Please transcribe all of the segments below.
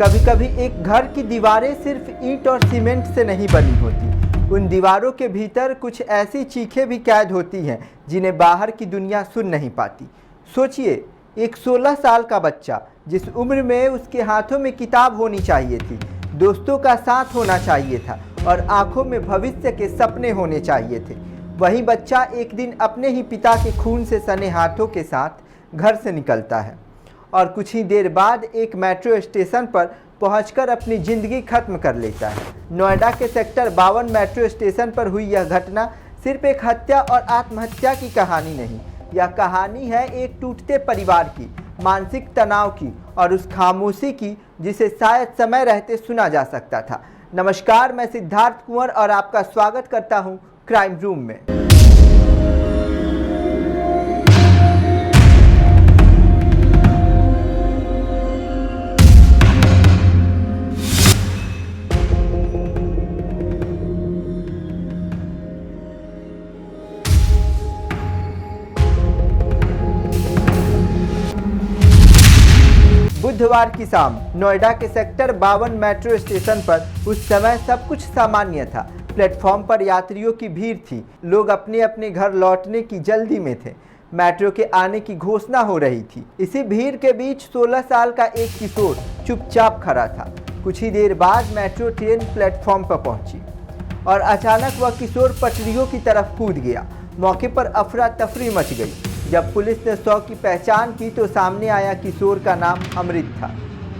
कभी कभी एक घर की दीवारें सिर्फ ईंट और सीमेंट से नहीं बनी होती, उन दीवारों के भीतर कुछ ऐसी चीखें भी कैद होती हैं जिन्हें बाहर की दुनिया सुन नहीं पाती। सोचिए, एक 16 साल का बच्चा, जिस उम्र में उसके हाथों में किताब होनी चाहिए थी, दोस्तों का साथ होना चाहिए था और आंखों में भविष्य के सपने होने चाहिए थे, वही बच्चा एक दिन अपने ही पिता के खून से सने हाथों के साथ घर से निकलता है और कुछ ही देर बाद एक मेट्रो स्टेशन पर पहुंचकर अपनी ज़िंदगी खत्म कर लेता है। नोएडा के सेक्टर 52 मेट्रो स्टेशन पर हुई यह घटना सिर्फ एक हत्या और आत्महत्या की कहानी नहीं, यह कहानी है एक टूटते परिवार की, मानसिक तनाव की और उस खामोशी की जिसे शायद समय रहते सुना जा सकता था। नमस्कार, मैं सिद्धार्थ कुंवर और आपका स्वागत करता हूं क्राइम रूम में। बुधवार की शाम नोएडा के सेक्टर 52 मेट्रो स्टेशन पर उस समय सब कुछ सामान्य था। प्लेटफॉर्म पर यात्रियों की भीड़ थी, लोग अपने अपने घर लौटने की जल्दी में थे। मेट्रो के आने की घोषणा हो रही थी। इसी भीड़ के बीच 16 साल का एक किशोर चुपचाप खड़ा था। कुछ ही देर बाद मेट्रो ट्रेन प्लेटफॉर्म पर पहुंची और अचानक वह किशोर पटरियों की तरफ कूद गया। मौके पर अफरा तफरी मच गई। जब पुलिस ने 100 की पहचान की तो सामने आया किशोर का नाम अमृत था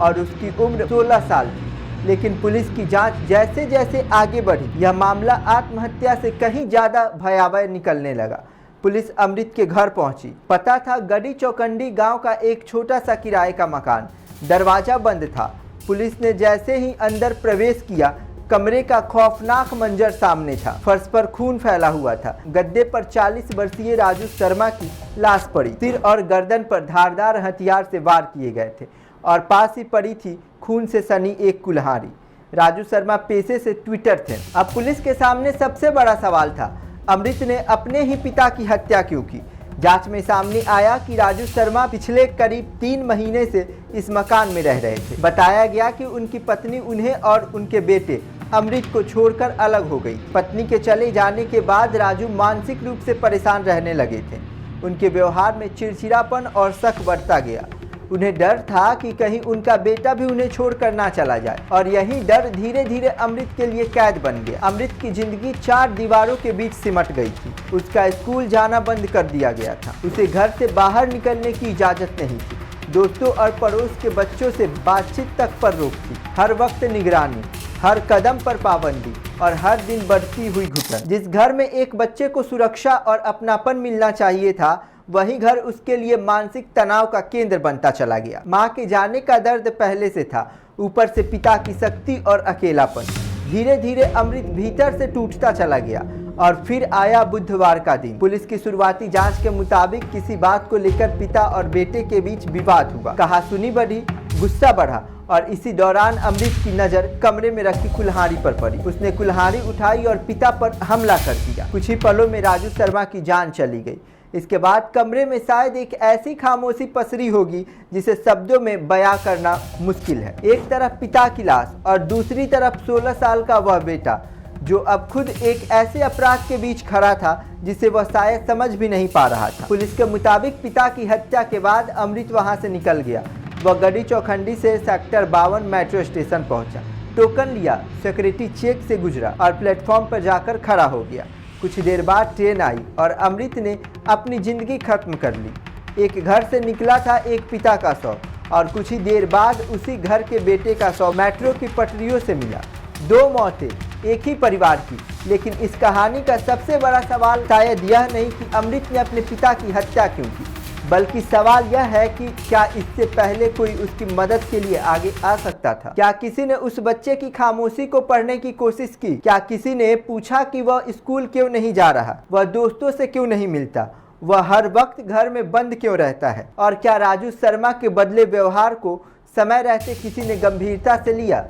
और उसकी उम्र 16 साल थी। लेकिन पुलिस की जांच जैसे जैसे आगे बढ़ी, यह मामला आत्महत्या से कहीं ज़्यादा भयावह निकलने लगा। पुलिस अमृत के घर पहुंची। पता था गड़ी चौकंडी गांव का एक छोटा सा किराए का मकान। दरवाज़ा बंद था। पुलिस ने जैसे ही अंदर प्रवेश किया, कमरे का खौफनाक मंजर सामने था। फर्श पर खून फैला हुआ था। गद्दे पर 40 वर्षीय राजू शर्मा की लाश पड़ी। सिर और गर्दन पर धारदार हथियार से वार किए गए थे और पास ही पड़ी थी खून से सनी एक कुल्हाड़ी। राजू शर्मा पेशे से ट्विटर थे। अब पुलिस के सामने सबसे बड़ा सवाल था, अमृत ने अपने ही पिता की हत्या क्यों की? जांच में सामने आया कि राजू शर्मा पिछले करीब 3 महीने से इस मकान में रह रहे थे। बताया गया कि उनकी पत्नी उन्हें और उनके बेटे अमृत को छोड़कर अलग हो गई। पत्नी के चले जाने के बाद राजू मानसिक रूप से परेशान रहने लगे थे। उनके व्यवहार में चिड़चिड़ापन और शक बढ़ता गया। उन्हें डर था कि कहीं उनका बेटा भी उन्हें छोड़कर ना चला जाए और यही डर धीरे धीरे अमृत के लिए कैद बन गया। अमृत की जिंदगी 4 दीवारों के बीच सिमट गई थी। उसका स्कूल जाना बंद कर दिया गया था। उसे घर से बाहर निकलने की इजाज़त नहीं थी। दोस्तों और पड़ोस के बच्चों से बातचीत तक पर रोक थी। हर वक्त निगरानी, हर कदम पर पाबंदी और हर दिन बढ़ती हुई घुटन। जिस घर में एक बच्चे को सुरक्षा और अपनापन मिलना चाहिए था, वही घर उसके लिए मानसिक तनाव का केंद्र बनता चला गया। माँ के जाने का दर्द पहले से था, ऊपर से पिता की शक्ति और अकेलापन। धीरे धीरे अमृत भीतर से टूटता चला गया और फिर आया बुधवार का दिन। पुलिस की शुरुआती जांच के मुताबिक किसी बात को लेकर पिता और बेटे के बीच विवाद हुआ। कहासुनी बढ़ी, गुस्सा बढ़ा और इसी दौरान अमृत की नज़र कमरे में रखी कुल्हाड़ी पर पड़ी। उसने कुल्हाड़ी उठाई और पिता पर हमला कर दिया। कुछ ही पलों में राजू शर्मा की जान चली गई। इसके बाद कमरे में शायद एक ऐसी खामोशी पसरी होगी जिसे शब्दों में बयां करना मुश्किल है। एक तरफ पिता की लाश और दूसरी तरफ 16 साल का वह बेटा, जो अब खुद एक ऐसे अपराध के बीच खड़ा था जिसे वह शायद समझ भी नहीं पा रहा था। पुलिस के मुताबिक पिता की हत्या के बाद अमृत वहां से निकल गया। वह गड़ी चौखंडी से सेक्टर 52 मेट्रो स्टेशन पहुंचा, टोकन लिया, सिक्योरिटी चेक से गुजरा और प्लेटफॉर्म पर जाकर खड़ा हो गया। कुछ देर बाद ट्रेन आई और अमृत ने अपनी जिंदगी खत्म कर ली। एक घर से निकला था एक पिता का शव और कुछ ही देर बाद उसी घर के बेटे का शव मेट्रो की पटरियों से मिला। 2 मौतें एक ही परिवार की। लेकिन इस कहानी का सबसे बड़ा सवाल शायद यह नहीं कि अमृत ने अपने पिता की हत्या क्यों की, बल्कि सवाल यह है कि क्या इससे पहले कोई उसकी मदद के लिए आगे आ सकता था? क्या किसी ने उस बच्चे की खामोशी को पढ़ने की कोशिश की? क्या किसी ने पूछा कि वह स्कूल क्यों नहीं जा रहा, वह दोस्तों से क्यों नहीं मिलता, वह हर वक्त घर में बंद क्यों रहता है? और क्या राजू शर्मा के बदले व्यवहार को समय रहते किसी ने गंभीरता से लिया?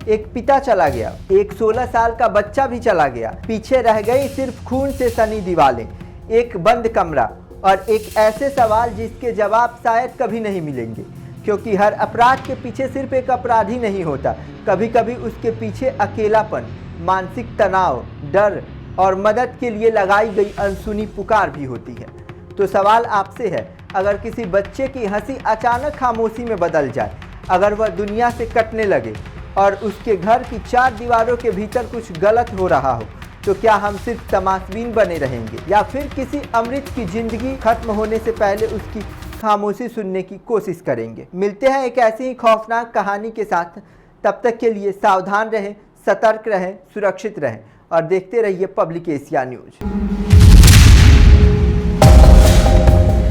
एक पिता चला गया, एक 16 साल का बच्चा भी चला गया। पीछे रह गई सिर्फ खून से सनी दीवारें, एक बंद कमरा और एक ऐसे सवाल जिसके जवाब शायद कभी नहीं मिलेंगे। क्योंकि हर अपराध के पीछे सिर्फ एक अपराधी नहीं होता, कभी कभी उसके पीछे अकेलापन, मानसिक तनाव, डर और मदद के लिए लगाई गई अनसुनी पुकार भी होती है। तो सवाल आपसे है, अगर किसी बच्चे की हंसी अचानक खामोशी में बदल जाए, अगर वह दुनिया से कटने लगे और उसके घर की 4 दीवारों के भीतर कुछ गलत हो रहा हो, तो क्या हम सिर्फ तमाशबीन बने रहेंगे या फिर किसी अमृत की जिंदगी खत्म होने से पहले उसकी खामोशी सुनने की कोशिश करेंगे? मिलते हैं एक ऐसी ही खौफनाक कहानी के साथ। तब तक के लिए सावधान रहें, सतर्क रहें, सुरक्षित रहें और देखते रहिए पब्लिक एशिया न्यूज।